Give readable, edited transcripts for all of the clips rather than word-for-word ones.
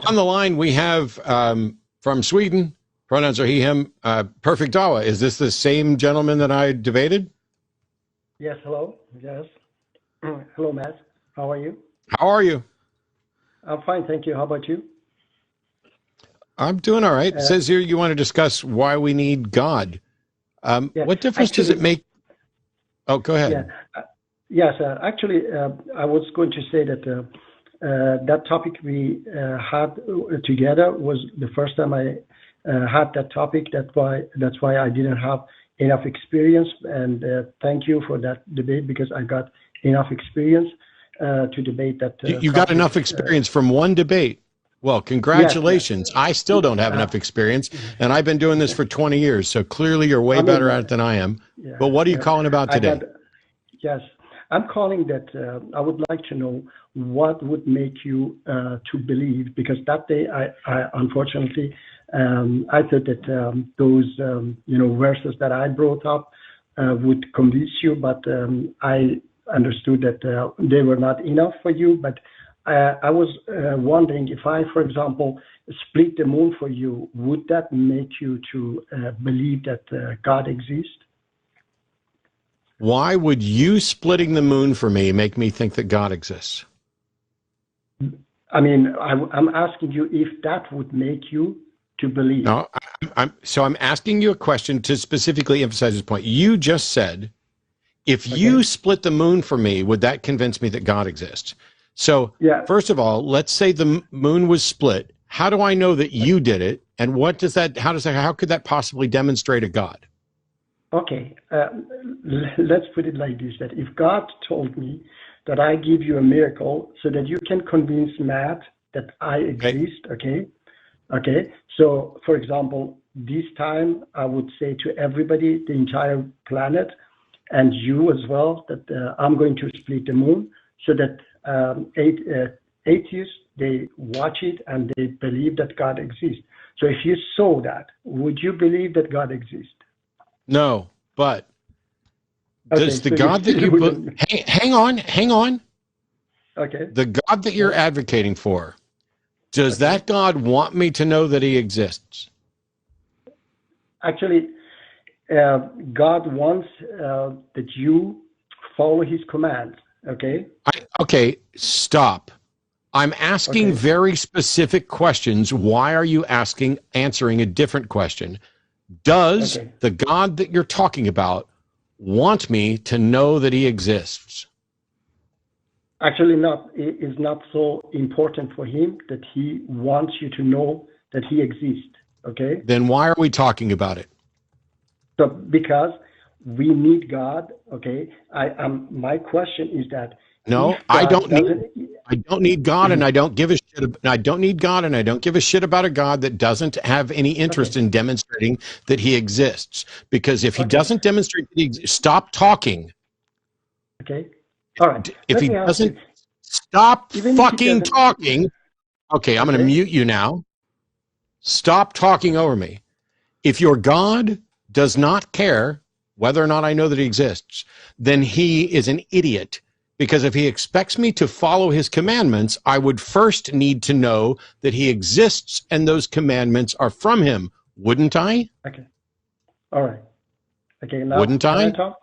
On the line, we have from Sweden, pronouns are he, him, Perfect Dawah. Is this the same gentleman that I debated? Yes, hello. Yes. Hello, Matt. How are you? How are you? I'm fine, thank you. How about you? I'm doing all right. It says here you want to discuss why we need God. Yeah, what difference does it make? Oh, go ahead. Yeah. Yes, actually, I was going to say that that topic we had together was the first time I had that topic. That's why I didn't have enough experience. And thank you for that debate, because I got enough experience to debate that. You got enough experience from one debate. Well, congratulations. Yes. I still don't have enough experience, and I've been doing this for 20 years, so clearly you're way better at it than I am. Yeah, but what are you calling about today? Yes, I'm calling that I would like to know what would make you to believe, because that day I unfortunately, I thought that those verses that I brought up would convince you, but I understood that they were not enough for you. But I was wondering if I, for example, split the moon for you, would that make you to believe that God exists? Why would you splitting the moon for me make me think that God exists? I mean, I'm asking you if that would make you to believe. No, I'm asking you a question to specifically emphasize this point. You just said, if you split the moon for me, would that convince me that God exists? So, first of all, let's say the moon was split. How do I know that you did it? And how could that possibly demonstrate a God? Okay, let's put it like this, that if God told me that I give you a miracle so that you can convince Matt that I exist, okay? So, for example, this time I would say to everybody, the entire planet, and you as well, that I'm going to split the moon so that atheists, they watch it and they believe that God exists. So if you saw that, would you believe that God exists? No, but does the God that you hang on. Okay. The God that you're advocating for, does that God want me to know that he exists? Actually, God wants that you follow his commands. Okay. Okay, stop. I'm asking very specific questions. Why are you answering a different question? Does the God that you're talking about want me to know that he exists? Actually, not. It is not so important for him that he wants you to know that he exists. Okay. Then why are we talking about it? So because we need God. Okay. My question is that. No, I don't need God, and I don't give a shit. I don't need God, and I don't give a shit about a God that doesn't have any interest in demonstrating that he exists. Because if he doesn't demonstrate that he exists, stop talking. Okay. All right. If he doesn't stop fucking talking, okay, I'm going to mute you now. Stop talking over me. If your God does not care whether or not I know that he exists, then he is an idiot. Because if he expects me to follow his commandments, I would first need to know that he exists and those commandments are from him, wouldn't I? Okay. All right. Okay. Now, wouldn't I? Can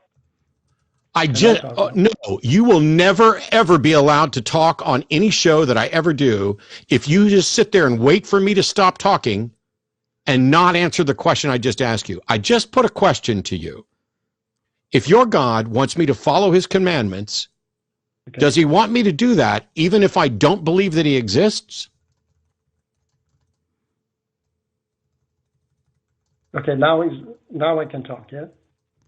I just no. You will never ever be allowed to talk on any show that I ever do if you just sit there and wait for me to stop talking and not answer the question I just asked you. I just put a question to you. If your God wants me to follow his commandments, does he want me to do that even if I don't believe that he exists? Okay, now I can talk, yeah?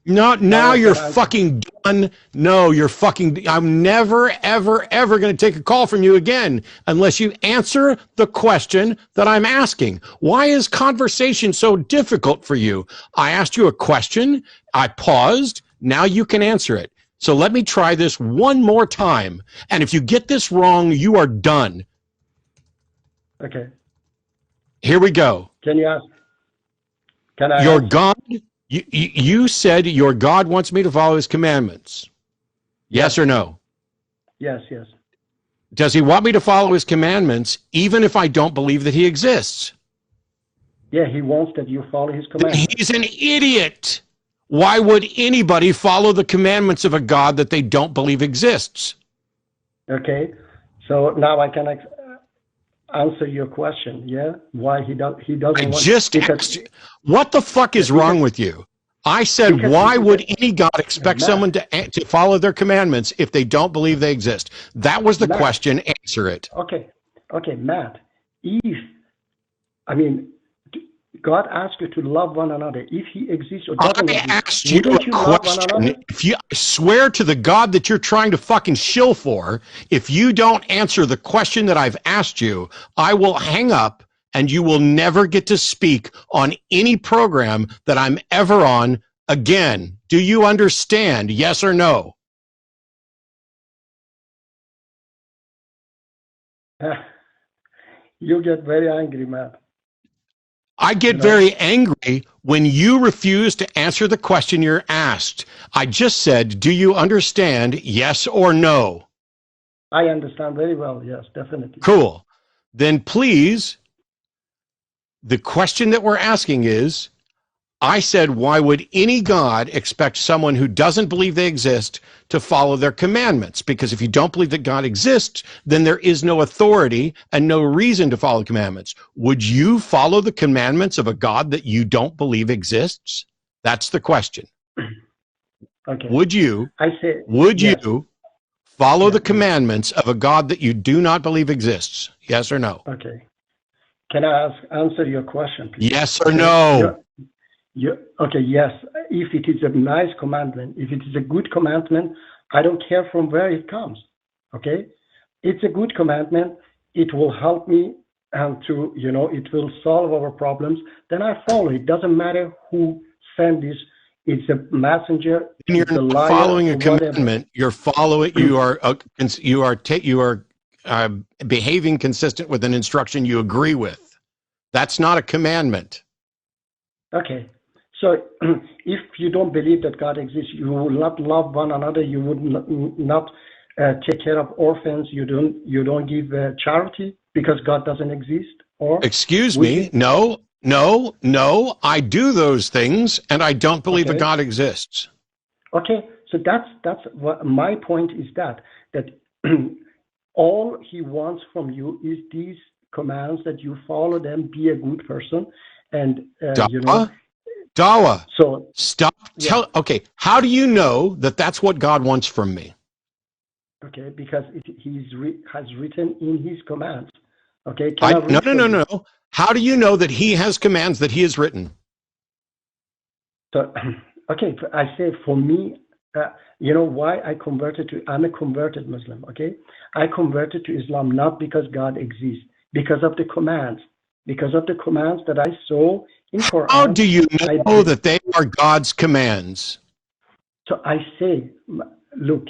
No, now you're fucking done. No, you're fucking, I'm never, ever, ever going to take a call from you again unless you answer the question that I'm asking. Why is conversation so difficult for you? I asked you a question. I paused. Now you can answer it. So let me try this one more time. And if you get this wrong, you are done. Okay. Here we go. Can you ask? Can I Your ask? God, you said your God wants me to follow his commandments. Yes or no? Yes, yes. Does he want me to follow his commandments even if I don't believe that he exists? Yeah, he wants that you follow his commandments. He's an idiot. Why would anybody follow the commandments of a God that they don't believe exists? Okay, so now I can answer your question. Yeah, why he doesn't want. Just asked, what the fuck is wrong with you? I said, why would any God expect someone to follow their commandments if they don't believe they exist? That was the question. Answer it. Okay, Matt. God asked you to love one another. If he exists or doesn't exist, asked you a question. If you swear to the God that you're trying to fucking shill for, if you don't answer the question that I've asked you, I will hang up and you will never get to speak on any program that I'm ever on again. Do you understand? Yes or no? You get very angry, Matt. I get very angry when you refuse to answer the question you're asked. I just said, do you understand? Yes or no? I understand very well. Yes, definitely. Cool. Then please, the question that we're asking is, I said, why would any God expect someone who doesn't believe they exist to follow their commandments? Because if you don't believe that God exists, then there is no authority and no reason to follow commandments. Would you follow the commandments of a God that you don't believe exists? That's the question. Okay. Would you follow the commandments of a God that you do not believe exists? Yes or no? Okay. Can I answer your question, please? Yes or no? Okay, yes. If it is a nice commandment, if it is a good commandment, I don't care from where it comes. Okay? It's a good commandment. It will help me and it will solve our problems. Then I follow. It doesn't matter who sent this. It's a messenger. You're not following a commandment. You're following. You are behaving consistent with an instruction you agree with. That's not a commandment. Okay. So if you don't believe that God exists, you will not love one another. You would not take care of orphans. You don't give charity because God doesn't exist. Or excuse me, no. I do those things, and I don't believe a God exists. Okay, so that's what my point is. That all He wants from you is these commands, that you follow them, be a good person, and Dawah. So stop. Okay, how do you know that that's what God wants from me? Okay, because has written in His commands. Okay. No. How do you know that He has commands that He has written? So, okay, I say for me, why I converted to? I'm a converted Muslim. Okay, I converted to Islam not because God exists, because of the commands. Because of the commands that I saw in Quran. How do you know that they are God's commands? So I say, look,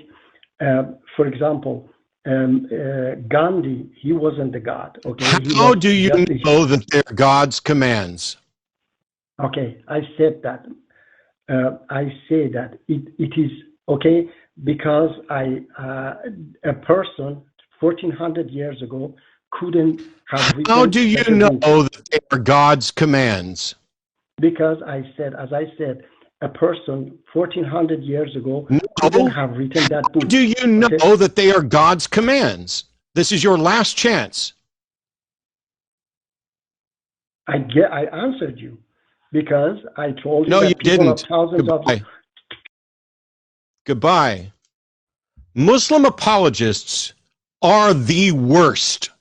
for example, Gandhi, he wasn't the God. Okay. How do you know that they're God's commands? Okay, I said that. I say that it is okay because a person 1400 years ago couldn't have written. How do you know that they are God's commands? Because as I said, a person 1400 years ago couldn't have written that book. How do you know that they are God's commands? This is your last chance. I answered you because I told you no, that you people didn't. of thousands Goodbye. Muslim apologists are the worst.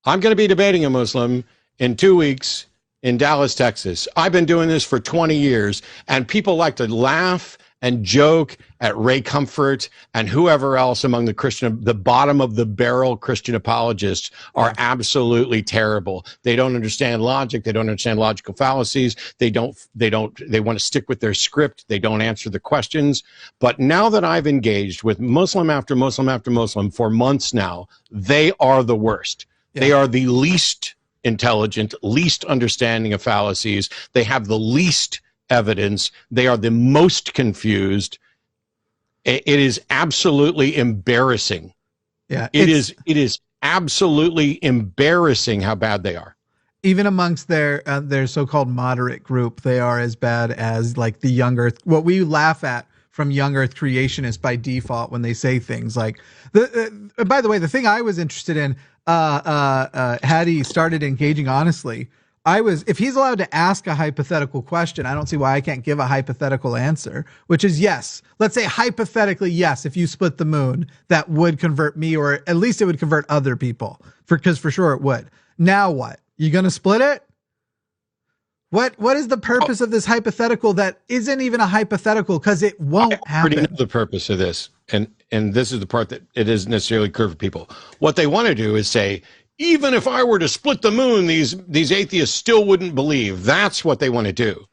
I'm going to be debating a Muslim in 2 weeks in Dallas, Texas. I've been doing this for 20 years, and people like to laugh and joke at Ray Comfort and whoever else among the bottom of the barrel Christian apologists are absolutely terrible. They don't understand logic. They don't understand logical fallacies. They want to stick with their script. They don't answer the questions. But now that I've engaged with Muslim after Muslim after Muslim for months now, they are the worst. Yeah. They are the least intelligent, least understanding of fallacies. They have the least evidence. They are the most confused. It is absolutely embarrassing. Yeah, it is absolutely embarrassing how bad they are. Even amongst their so-called moderate group, they are as bad as like the young Earth. What we laugh at from young Earth creationists by default when they say things like by the way, the thing I was interested in, had he started engaging honestly, if he's allowed to ask a hypothetical question, I don't see why I can't give a hypothetical answer, which is yes. Let's say hypothetically, yes, if you split the moon, that would convert me, or at least it would convert other people, because for sure it would. Now what? You going to split it? What is the purpose of this hypothetical that isn't even a hypothetical, because it won't happen? I already know the purpose of this, and this is the part that it isn't necessarily clear for people. What they want to do is say, even if I were to split the moon, these atheists still wouldn't believe. That's what they want to do.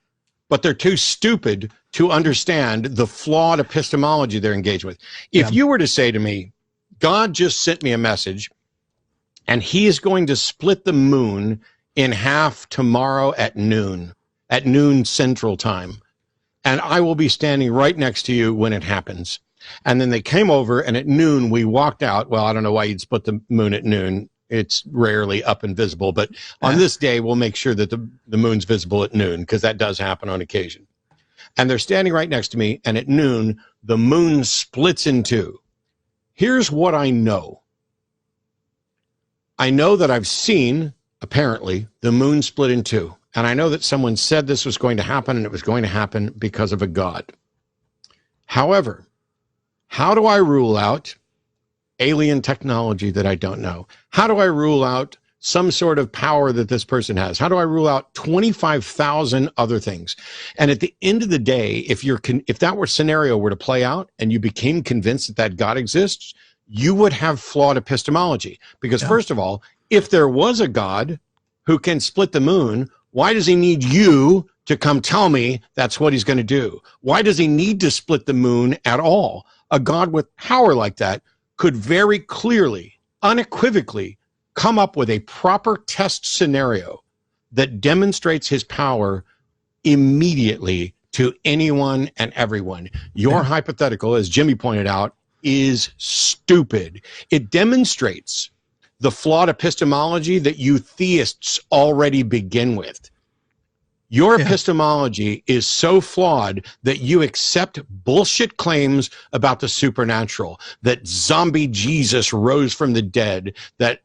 But they're too stupid to understand the flawed epistemology they're engaged with. If you were to say to me, God just sent me a message, and he is going to split the moon in half tomorrow at noon Central Time, and I will be standing right next to you when it happens. And then they came over, and at noon we walked out. Well, I don't know why you'd split the moon at noon. It's rarely up and visible, but on this day, we'll make sure that the moon's visible at noon, because that does happen on occasion. And they're standing right next to me, and at noon, the moon splits in two. Here's what I know. I know that I've seen, apparently, the moon split in two. And I know that someone said this was going to happen, and it was going to happen because of a God. However, how do I rule out alien technology that I don't know? How do I rule out some sort of power that this person has? How do I rule out 25,000 other things? And at the end of the day, if that scenario were to play out and you became convinced that God exists, you would have flawed epistemology. Because first of all, if there was a God who can split the moon, why does he need you to come tell me that's what he's going to do? Why does he need to split the moon at all? A God with power like that could very clearly, unequivocally come up with a proper test scenario that demonstrates his power immediately to anyone and everyone. Your hypothetical, as Jimmy pointed out, is stupid. It demonstrates the flawed epistemology that you theists already begin with. Your epistemology is so flawed that you accept bullshit claims about the supernatural, that zombie Jesus rose from the dead, that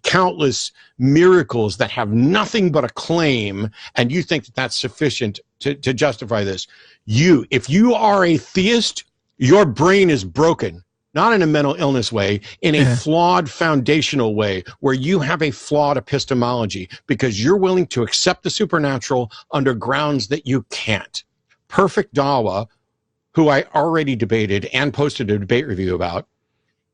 countless miracles that have nothing but a claim, and you think that that's sufficient to justify this. If you are a theist, your brain is broken. Not in a mental illness way, in a flawed foundational way, where you have a flawed epistemology because you're willing to accept the supernatural under grounds that you can't. Perfect Dawah, who I already debated and posted a debate review about,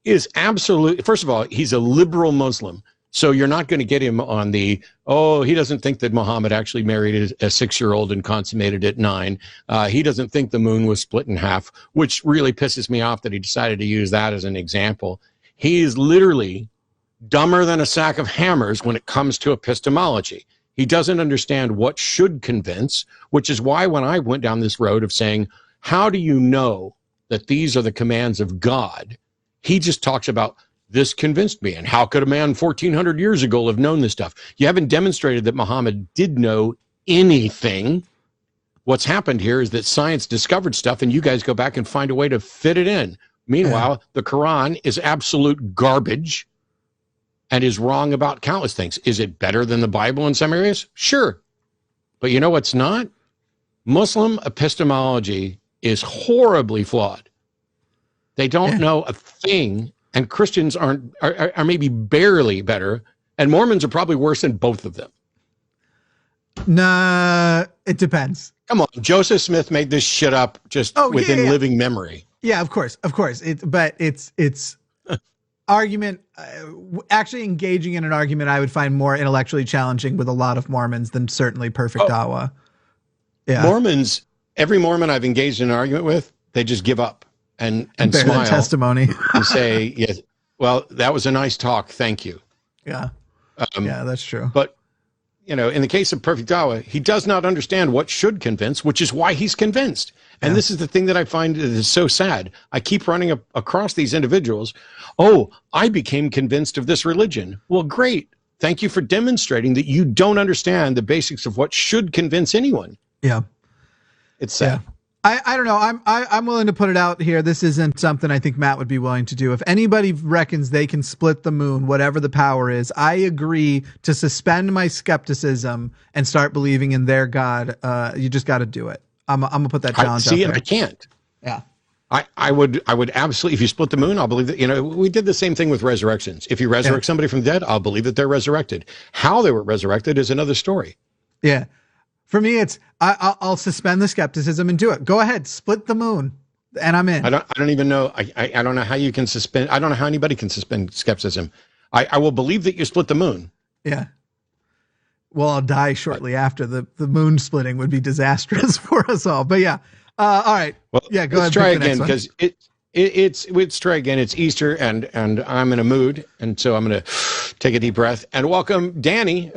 is absolutely, first of all, he's a liberal Muslim. So you're not going to get him on he doesn't think that Muhammad actually married a 6-year-old and consummated at 9. He doesn't think the moon was split in half, which really pisses me off that he decided to use that as an example. He is literally dumber than a sack of hammers when it comes to epistemology. He doesn't understand what should convince, which is why when I went down this road of saying, how do you know that these are the commands of God? He just talks about, this convinced me. And how could a man 1,400 years ago have known this stuff? You haven't demonstrated that Muhammad did know anything. What's happened here is that science discovered stuff, and you guys go back and find a way to fit it in. Meanwhile, the Quran is absolute garbage and is wrong about countless things. Is it better than the Bible in some areas? Sure. But you know what's not? Muslim epistemology is horribly flawed. They don't know a thing. And Christians are maybe barely better, and Mormons are probably worse than both of them. Nah, it depends. Come on, Joseph Smith made this shit up just within living memory. Yeah, of course. But it's argument. Actually, engaging in an argument, I would find more intellectually challenging with a lot of Mormons than certainly Perfect Dawah. Yeah, Mormons. Every Mormon I've engaged in an argument with, they just give up. And smile testimony and say, yes, well, that was a nice talk. Thank you. Yeah. Yeah, that's true. But in the case of Perfect Dawah, he does not understand what should convince, which is why he's convinced. And this is the thing that I find is so sad. I keep running across these individuals. Oh, I became convinced of this religion. Well, great. Thank you for demonstrating that you don't understand the basics of what should convince anyone. Yeah. It's sad. Yeah. I don't know. I'm willing to put it out here. This isn't something I think Matt would be willing to do. If anybody reckons they can split the moon, whatever the power is, I agree to suspend my skepticism and start believing in their God. You just got to do it. I'm gonna put that challenge out there. I can't. Yeah. I would absolutely, if you split the moon, I'll believe that, we did the same thing with resurrections. If you resurrect somebody from the dead, I'll believe that they're resurrected. How they were resurrected is another story. Yeah. For me, it's I'll suspend the skepticism and do it. Go ahead, split the moon, and I'm in. I don't even know. I don't know how you can suspend. I don't know how anybody can suspend skepticism. I will believe that you split the moon. Yeah. Well, I'll die shortly after. The moon splitting would be disastrous for us all. But yeah. All right. Well, yeah. Go let's ahead. Try again because let's try again. It's Easter and I'm in a mood, and so I'm going to take a deep breath and welcome Danny.